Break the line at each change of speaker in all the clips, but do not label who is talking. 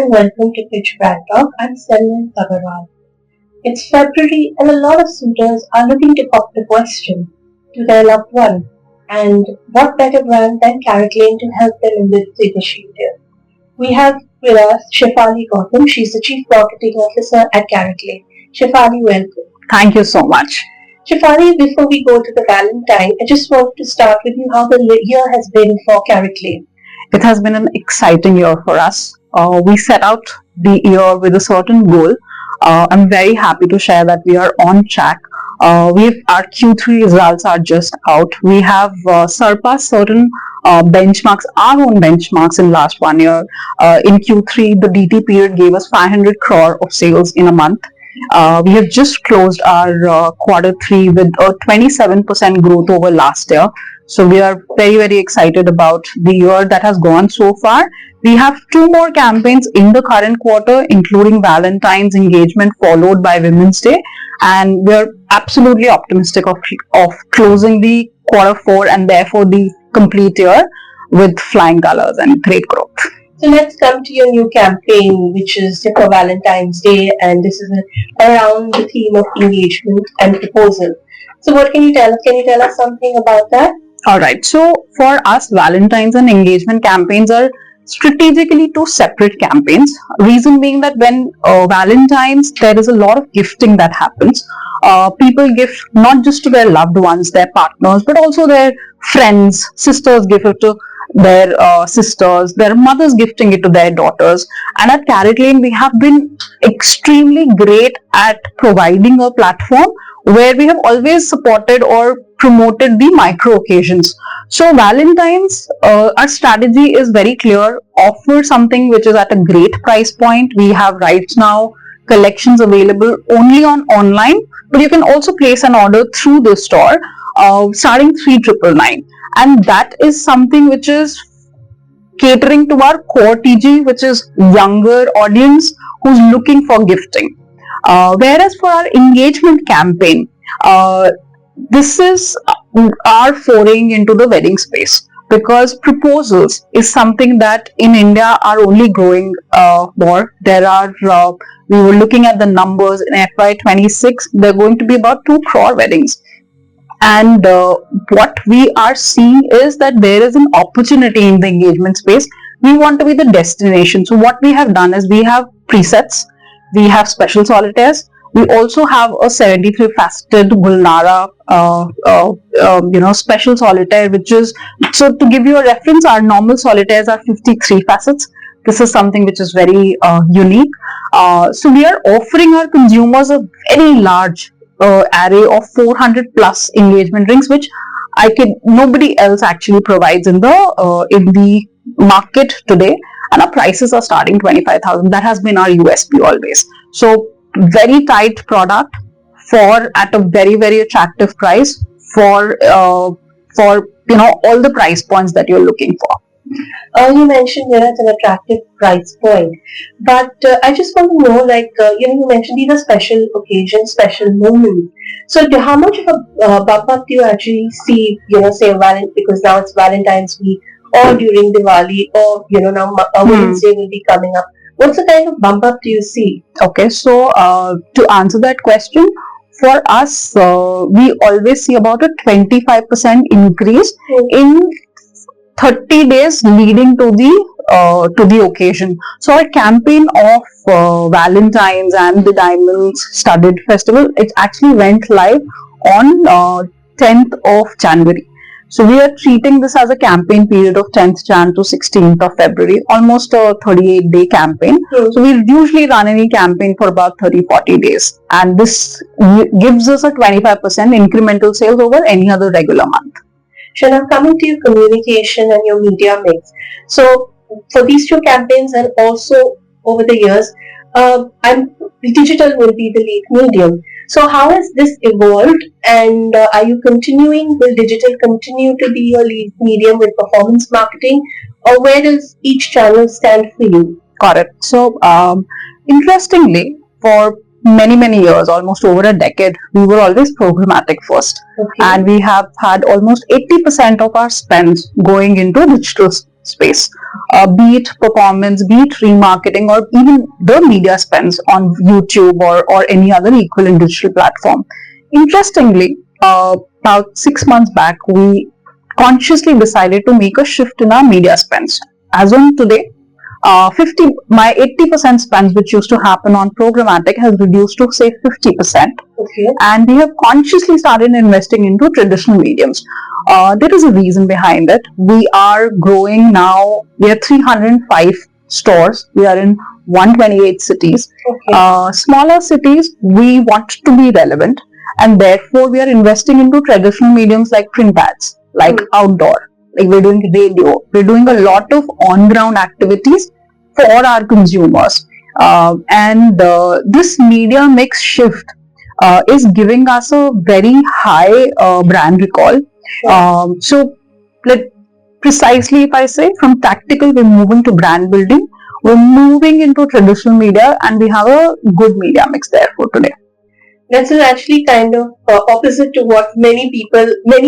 and welcome to Pitch BrandTalk. I'm Selman Agarwal. It's February and a lot of suitors are looking to pop the question to their loved one. And what better brand than Caratlane to help them in this initiative? We have with us Shaifali Gautam. She's the Chief Marketing Officer at Caratlane. Shaifali, welcome.
Thank you so much.
Shifali, before we go to the Valentine, I just want to start with you how the year has been for Caratlane.
It has been an exciting year for us. We set out the year with a certain goal. I'm very happy to share that we are on track. Our Q3 results are just out. We have surpassed certain benchmarks, our own benchmarks in last 1 year. In Q3, the DT period gave us 500 crore of sales in a month. We have just closed our quarter 3 with a 27% growth over last year. So we are very, very excited about the year that has gone so far. We have 2 more campaigns in the current quarter, including Valentine's engagement followed by Women's Day. And we are absolutely optimistic of closing the quarter 4 and therefore the complete year with flying colors and great growth.
So let's come to your new campaign, which is for Valentine's Day, and this is around the theme of engagement and proposal. So what can you tell us? Can you tell us something about that?
Alright, so for us, Valentine's and engagement campaigns are strategically 2 separate campaigns. Reason being that when Valentine's, there is a lot of gifting that happens. People gift not just to their loved ones, their partners, but also their friends. Sisters give it to their sisters, their mothers gifting it to their daughters. And at Caratlane, we have been extremely great at providing a platform where we have always supported or promoted the micro occasions. So Valentine's, our strategy is very clear. Offer something which is at a great price point. We have right now collections available only on online, but you can also place an order through the store starting 3,999. And that is something which is catering to our core TG, which is younger audience who's looking for gifting. Whereas for our engagement campaign, this is our foraying into the wedding space, because proposals is something that in India are only growing more. There are, we were looking at the numbers in FY26, there are going to be about 2 crore weddings. And what we are seeing is that there is an opportunity in the engagement space. We want to be the destination. So what we have done is we have presets, we have special solitaires, we also have a 73 faceted Gulnara, special solitaire, which is, so to give you a reference, our normal solitaires are 53 facets. This is something which is very unique. So we are offering our consumers a very large array of 400 plus engagement rings, which nobody else actually provides in the market today, and our prices are starting 25,000. That has been our USP always. So very tight product at a very, very attractive price for all the price points that you're looking for.
You mentioned it's an attractive price point, but I just want to know, you mentioned these are special occasions, special moments. So how much of a bump up do you actually see, say because now it's Valentine's week, or during Diwali, or now Women's Day will be coming up. What's the kind of bump up do you see?
Okay, so to answer that question, for us, we always see about a 25% increase in 30 days leading to the occasion. So our campaign of Valentine's and the Diamonds Studded Festival, it actually went live on 10th of January. So we are treating this as a campaign period of 10th Jan to 16th of February, almost a 38-day campaign. So we usually run any campaign for about 30-40 days. And this gives us a 25% incremental sales over any other regular month.
Now coming to your communication and your media mix. So for these 2 campaigns and also over the years, digital will be the lead medium. So how has this evolved, and will digital continue to be your lead medium with performance marketing, or where does each channel stand for you?
Got it. So interestingly, for many years, almost over a decade, we were always programmatic first. And we have had almost 80% of our spends going into digital space. be it performance, be it remarketing, or even the media spends on YouTube or any other equivalent digital platform. Interestingly, about 6 months back, we consciously decided to make a shift in our media spends. As on today, 80% spends which used to happen on programmatic has reduced to say 50%.
Okay.
And we have consciously started investing into traditional mediums. There is a reason behind it. We are growing now. We are 305 stores. We are in 128 cities.
Okay.
Smaller cities, we want to be relevant, and therefore we are investing into traditional mediums like print ads, like outdoor, like we're doing radio. We're doing a lot of on-ground activities for our consumers, and this media mix shift is giving us a very high brand recall. So, precisely if I say from tactical, we're moving to brand building, we're moving into traditional media, and we have a good media mix there for today.
That's actually kind of opposite to what many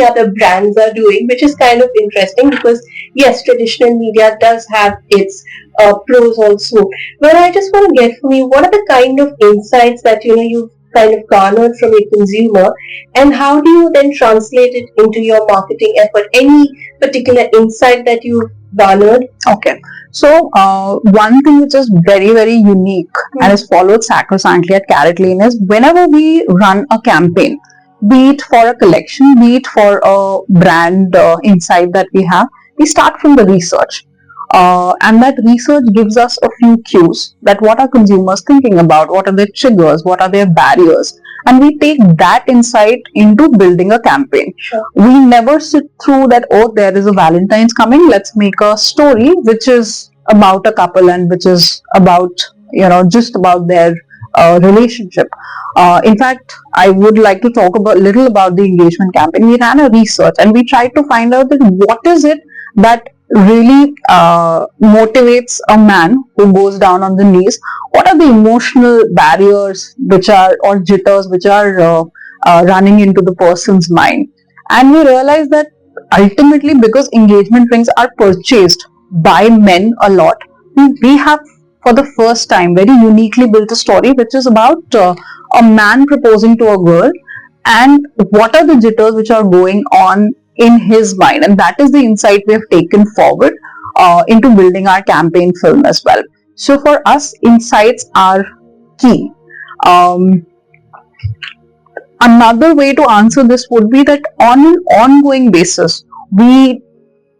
other brands are doing, which is kind of interesting because yes, traditional media does have its pros also. But I just want to get from you, what are the kind of insights that you've kind of garnered from your consumer, and how do you then translate it into your marketing effort? Any particular insight that you've garnered?
Okay. So, one thing which is very, very unique and is followed sacrosantly at Caratlane is whenever we run a campaign, be it for a collection, be it for a brand insight that we have, we start from the research. And that research gives us a few cues that what are consumers thinking about, what are their triggers, what are their barriers, and we take that insight into building a campaign.
Sure.
We never sit through that, oh, there is a Valentine's coming, let's make a story which is about a couple and which is about, just about their relationship. In fact, I would like to talk a little about the engagement campaign. We ran a research and we tried to find out that what is it that really motivates a man who goes down on the knees. What are the emotional barriers or jitters which are running into the person's mind? And we realized that ultimately, because engagement rings are purchased by men a lot, we have for the first time very uniquely built a story which is about a man proposing to a girl and what are the jitters which are going on in his mind, and that is the insight we have taken forward into building our campaign film as well. So for us, insights are key. Another way to answer this would be that on an ongoing basis, we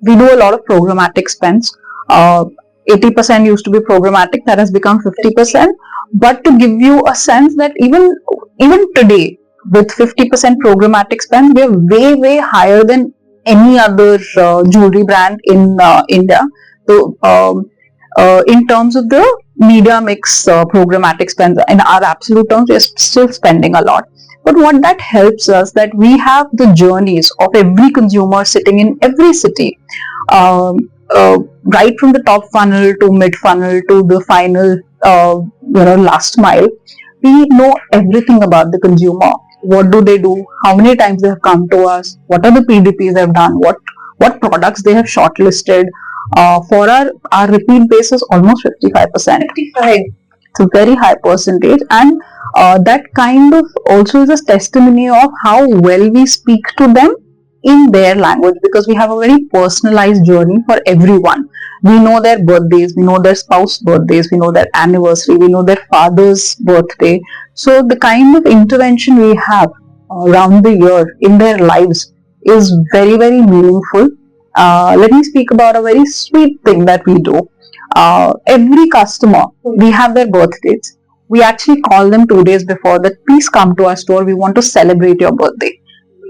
do a lot of programmatic spends. 80% used to be programmatic, that has become 50%. But to give you a sense that even today, with 50% programmatic spend, we are way, way higher than any other jewelry brand in India. So, in terms of the media mix programmatic spend, in our absolute terms, we are still spending a lot. But what that helps us, that we have the journeys of every consumer sitting in every city, right from the top funnel to mid funnel to the final, last mile. We know everything about the consumer. What do they do? How many times they have come to us? What are the PDPs they have done? What products they have shortlisted? For our repeat base is almost 55%.
55.
It's a very high percentage, and that kind of also is a testimony of how well we speak to them in their language, because we have a very personalized journey for everyone. We know their birthdays, we know their spouse birthdays, we know their anniversary, we know their father's birthday. So the kind of intervention we have around the year in their lives is very, very meaningful. Let me speak about a very sweet thing that we do. Every customer, we have their birthdays. We actually call them 2 days before that, please come to our store, we want to celebrate your birthday.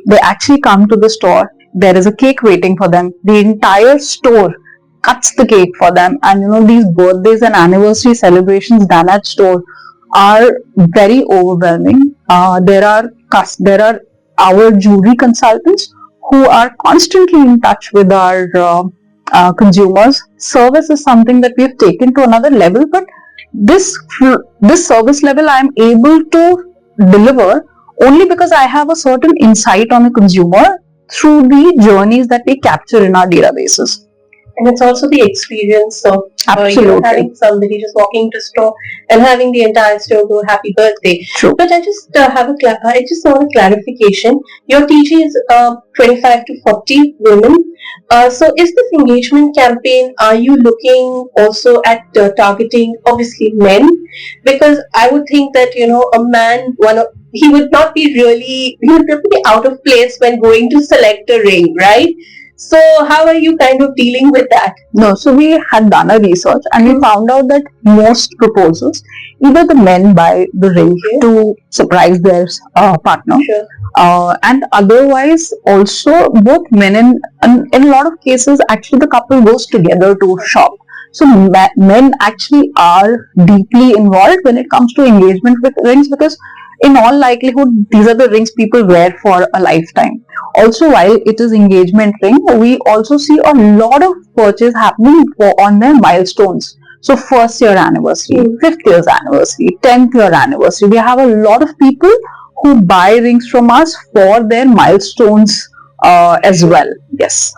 They actually come to the store, there is a cake waiting for them, the entire store cuts the cake for them, and these birthdays and anniversary celebrations done at store are very overwhelming. There are our jewelry consultants who are constantly in touch with our consumers. Service is something that we have taken to another level, but this service level I am able to deliver only because I have a certain insight on the consumer through the journeys that we capture in our databases.
And it's also the experience of
Absolutely.
having somebody just walking to store and having the entire store go happy birthday.
True.
But I just I just want a clarification. Your TG is 25 to 40 women. So is this engagement campaign, are you looking also at targeting obviously men? Because I would think that, a man, he would not be he would be out of place when going to select a ring, right? So how are you kind of dealing with that?
No, so we had done a research and we found out that most proposals, either the men buy the ring to surprise their partner,
Sure.
And otherwise also both men and in a lot of cases actually the couple goes together to shop. So men actually are deeply involved when it comes to engagement with rings, because in all likelihood these are the rings people wear for a lifetime. Also, while it is engagement ring, we also see a lot of purchase happening on their milestones. So first year anniversary, 5th year's anniversary, 10th year anniversary. We have a lot of people who buy rings from us for their milestones as well. Yes.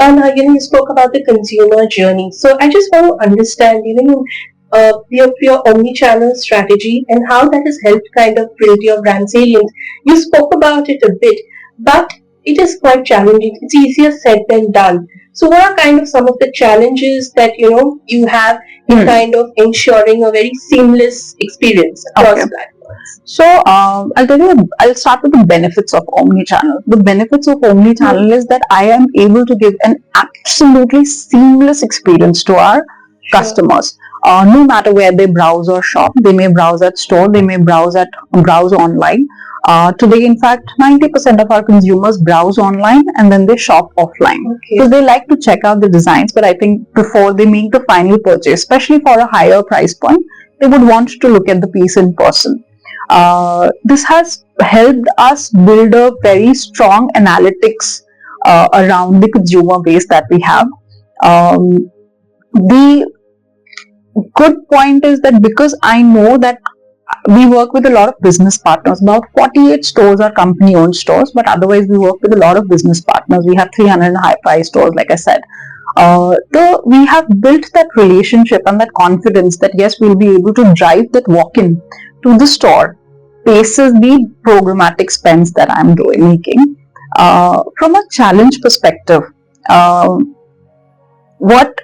And you spoke about the consumer journey. So I just want to understand, your omni-channel strategy and how that has helped kind of build your brand salience. You spoke about it a bit, but it is quite challenging. It's easier said than done. So what are kind of some of the challenges that you have in kind of ensuring a very seamless experience across platforms?
So I'll tell you, I'll start with the benefits of omnichannel. The benefits of omnichannel is that I am able to give an absolutely seamless experience to our customers. No matter where they browse or shop, they may browse at store, they may browse online. Today, in fact, 90% of our consumers browse online and then they shop offline. So they like to check out the designs, but I think before they make the final purchase, especially for a higher price point, they would want to look at the piece in person. This has helped us build a very strong analytics around the consumer base that we have. The good point is that because I know that we work with a lot of business partners, about 48 stores are company owned stores, but otherwise we work with a lot of business partners. We have 300 high price stores, like I said. We have built that relationship and that confidence that yes, we'll be able to drive that walk-in to the store basis the programmatic spends that I'm making. From a challenge perspective, what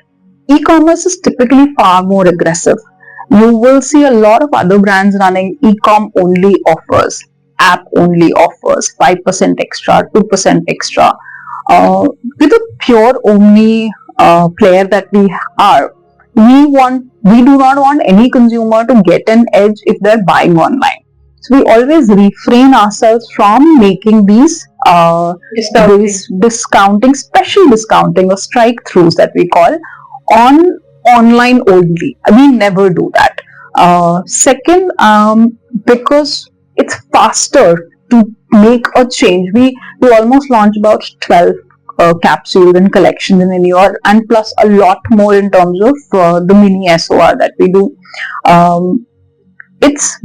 e-commerce is typically far more aggressive. You will see a lot of other brands running e-com only offers, app only offers, 5% extra, 2% extra. With a pure omni player that we are, we do not want any consumer to get an edge if they're buying online. So we always refrain ourselves from making these discounting, special discounting or strike throughs that we call on online only. We never do that. Second, because it's faster to make a change. We almost launch about 12 capsules and collections in a year, and plus a lot more in terms of the mini SOR that we do. It's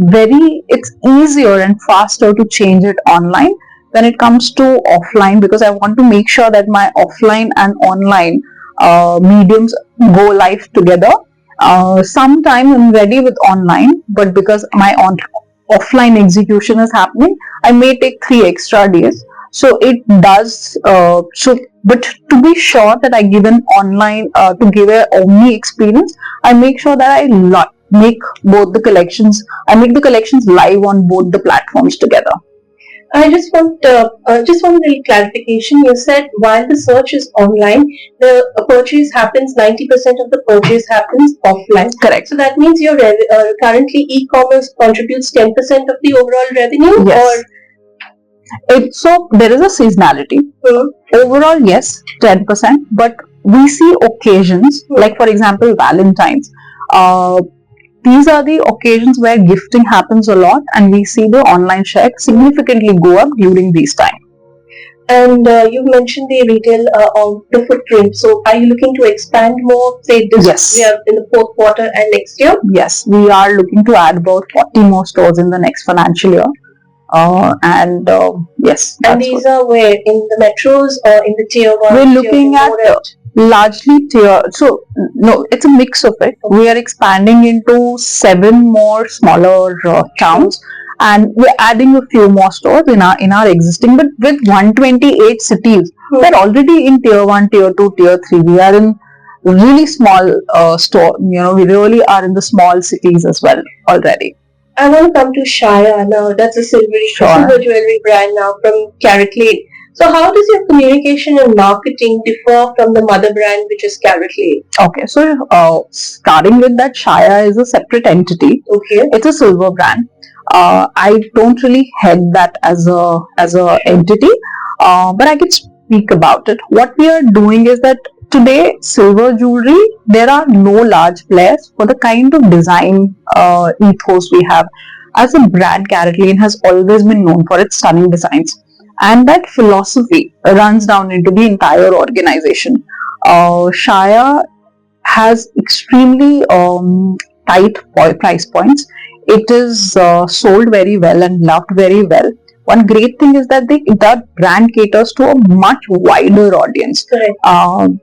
easier and faster to change it online when it comes to offline, because I want to make sure that my offline and online mediums go live together. Sometime I'm ready with online, but because my offline execution is happening, I may take 3 extra days. So it does. But to be sure that I give an online to give an omni experience, I make sure that I make both the collections. I make the collections live on both the platforms together.
I just want a little clarification. You said while the search is online, the purchase happens, 90% of the purchase happens offline.
Correct.
So that means your currently e-commerce contributes 10% of the overall revenue?
Yes. So there is a seasonality. Overall, yes, 10%, but we see occasions, like for example, Valentine's. These are the occasions where gifting happens a lot, and we see the online share significantly go up during these times.
And you mentioned the retail of the footprint. So are you looking to expand more, say this year in the 4th quarter and next year?
Yes, we are looking to add about 40 more stores in the next financial year. Yes.
And these are where? In the metros or in the tier 1?
We're looking at largely tier. So no, it's a mix of it. We are expanding into 7 more smaller towns, and we're adding a few more stores in our existing. But with 128 cities, we're already in tier 1, tier 2, tier 3. We are in really small store. We really are in the small cities as well already.
I want to come to Shaya now. That's a silver jewelry brand now from Caratlane. So how does your communication and marketing differ from the mother brand, which is Caratlane?
Okay, so starting with that, Shaya is a separate entity.
Okay.
It's a silver brand. I don't really head that as a entity, but I can speak about it. What we are doing is that today, silver jewelry, there are no large players for the kind of design ethos we have. As a brand, Caratlane has always been known for its stunning designs, and that philosophy runs down into the entire organization. Shaya has extremely tight price points. It is sold very well and loved very well. One great thing is that that brand caters to a much wider audience.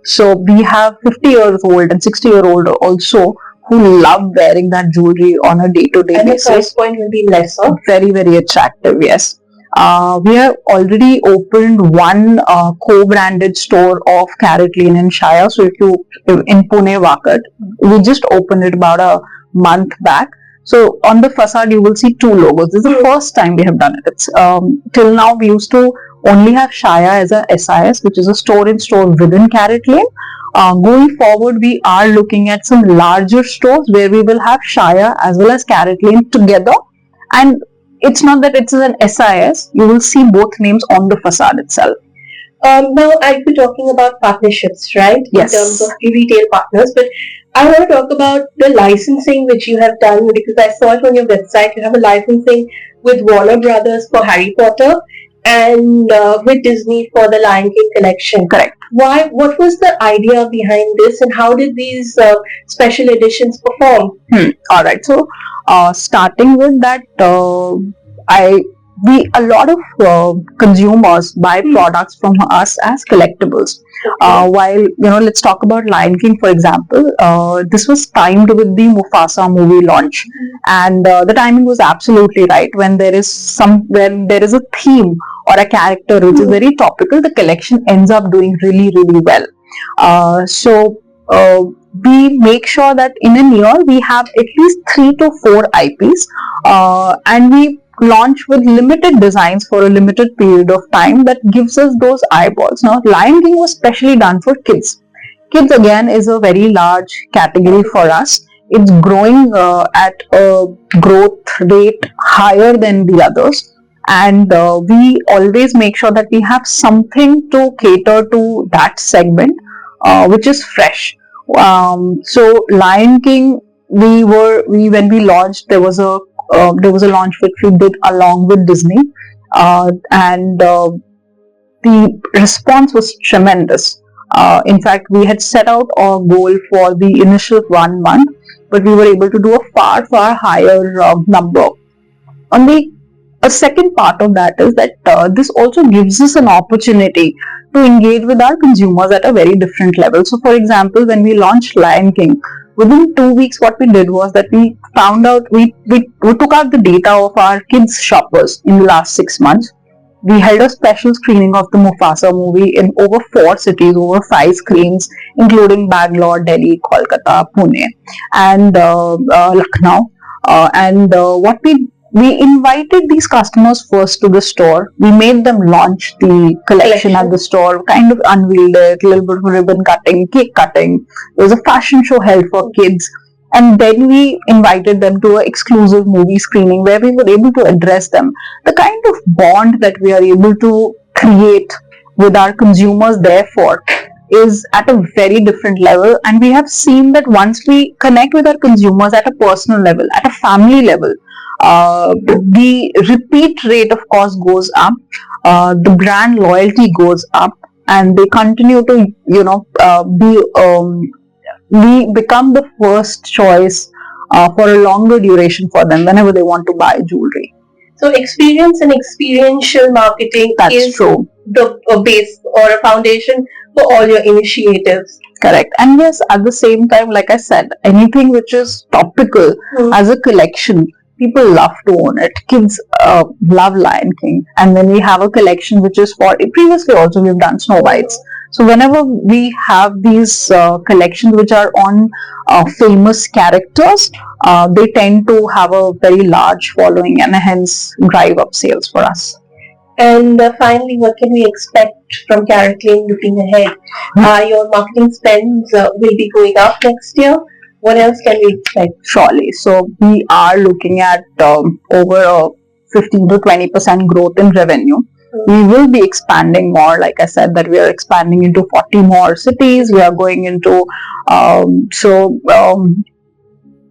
So we have 50 years old and 60-year-old also who love wearing that jewelry on a day-to-day basis.
And the price point will be lesser.
Very, very attractive, yes. We have already opened one co-branded store of Caratlane in Shaya. So if you in Pune, Wakat, we just opened it about a month back. So on the facade, you will see 2 logos. This is the first time we have done it. It's till now we used to only have Shaya as a SIS, which is a store-in-store within Caratlane. Going forward, we are looking at some larger stores where we will have Shaya as well as Caratlane together. And it's not that it's an SIS. You will see both names on the facade itself.
Now, I'll be talking about partnerships, right?
Yes.
In terms of retail partners, but I want to talk about the licensing which you have done, because I saw it on your website. You have a licensing with Warner Brothers for Harry Potter and with Disney for the Lion King collection.
Correct.
Why? What was the idea behind this, and how did these special editions perform?
All right. So, starting with that, a lot of consumers buy products from us as collectibles. While let's talk about Lion King, for example. This was timed with the Mufasa movie launch, and the timing was absolutely right. When there is a theme or a character which is very topical, the collection ends up doing really, really well. So we make sure that in a year we have at least 3 to 4 IPs, and we launch with limited designs for a limited period of time that gives us those eyeballs. Now, Lion King was specially done for kids. Kids again is a very large category for us. It's growing at a growth rate higher than the others, and we always make sure that we have something to cater to that segment, which is fresh. So Lion King, when we launched, there was a launch which we did along with Disney, and the response was tremendous. In fact, we had set out our goal for the initial 1 month, but we were able to do a far, far higher number. A second part of that is that this also gives us an opportunity to engage with our consumers at a very different level. So, for example, when we launched Lion King, within 2 weeks, what we did was that we found out, we took out the data of our kids shoppers in the last 6 months. We held a special screening of the Mufasa movie in over 4 cities, over 5 screens, including Bangalore, Delhi, Kolkata, Pune, and Lucknow. What we invited these customers first to the store. We made them launch the collection at the store, kind of unveiled it, a little bit of ribbon cutting, cake cutting. There was a fashion show held for kids. And then we invited them to an exclusive movie screening where we were able to address them. The kind of bond that we are able to create with our consumers, therefore, is at a very different level. And we have seen that once we connect with our consumers at a personal level, at a family level, the repeat rate, of course, goes up. The brand loyalty goes up, and they continue to, we become the first choice for a longer duration for them whenever they want to buy jewelry.
So experience and experiential marketing is
true.
The base or a foundation for all your initiatives.
Correct. And yes, at the same time, like I said, anything which is topical as a collection, people love to own it. Kids love Lion King. And when we have a collection which is for, previously also we've done Snow Whites. So whenever we have these collections which are on famous characters, they tend to have a very large following and hence drive up sales for us.
And finally, what can we expect from Caratlane looking ahead? Your marketing spends will be going up next year. What else can we expect?
Surely. So we are looking at over a 15 to 20% growth in revenue. We will be expanding more. Like I said, that we are expanding into 40 more cities. We are going into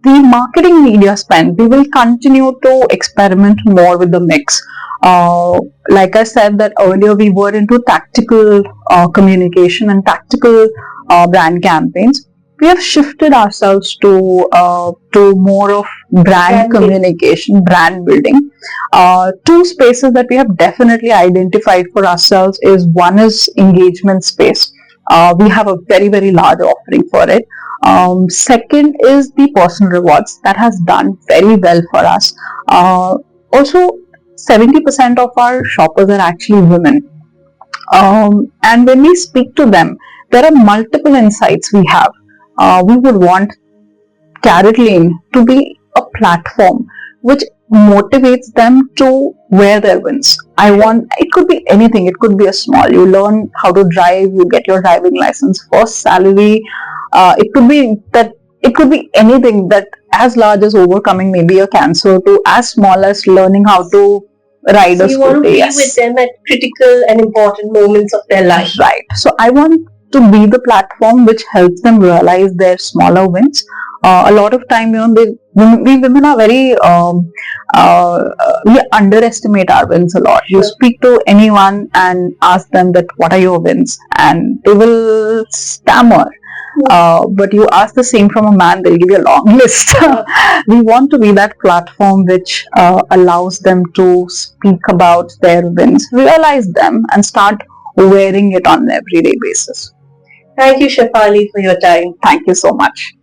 the marketing media spend. We will continue to experiment more with the mix. Like I said that earlier, we were into tactical communication and tactical brand campaigns. We have shifted ourselves to more of brand communication, brand building. Two spaces that we have definitely identified for ourselves is, one is engagement space. We have a very, very large offering for it. Second is the personal rewards that has done very well for us. Also, 70% of our shoppers are actually women. And when we speak to them, there are multiple insights we have. We would want Caratlane to be a platform which motivates them to wear their wins. It could be anything. It could be a small. You learn how to drive, you get your driving license, first salary. It could be anything, that as large as overcoming maybe a cancer to as small as learning how to ride a scooter.
You want to be with them at critical and important moments of their life.
Right. So I want to be the platform which helps them realize their smaller wins. A lot of time, we women are very, we underestimate our wins a lot. You speak to anyone and ask them that what are your wins, and they will stammer. But you ask the same from a man, they'll give you a long list. We want to be that platform which allows them to speak about their wins, realize them, and start wearing it on an everyday basis.
Thank you, Shaifali, for your time.
Thank you so much.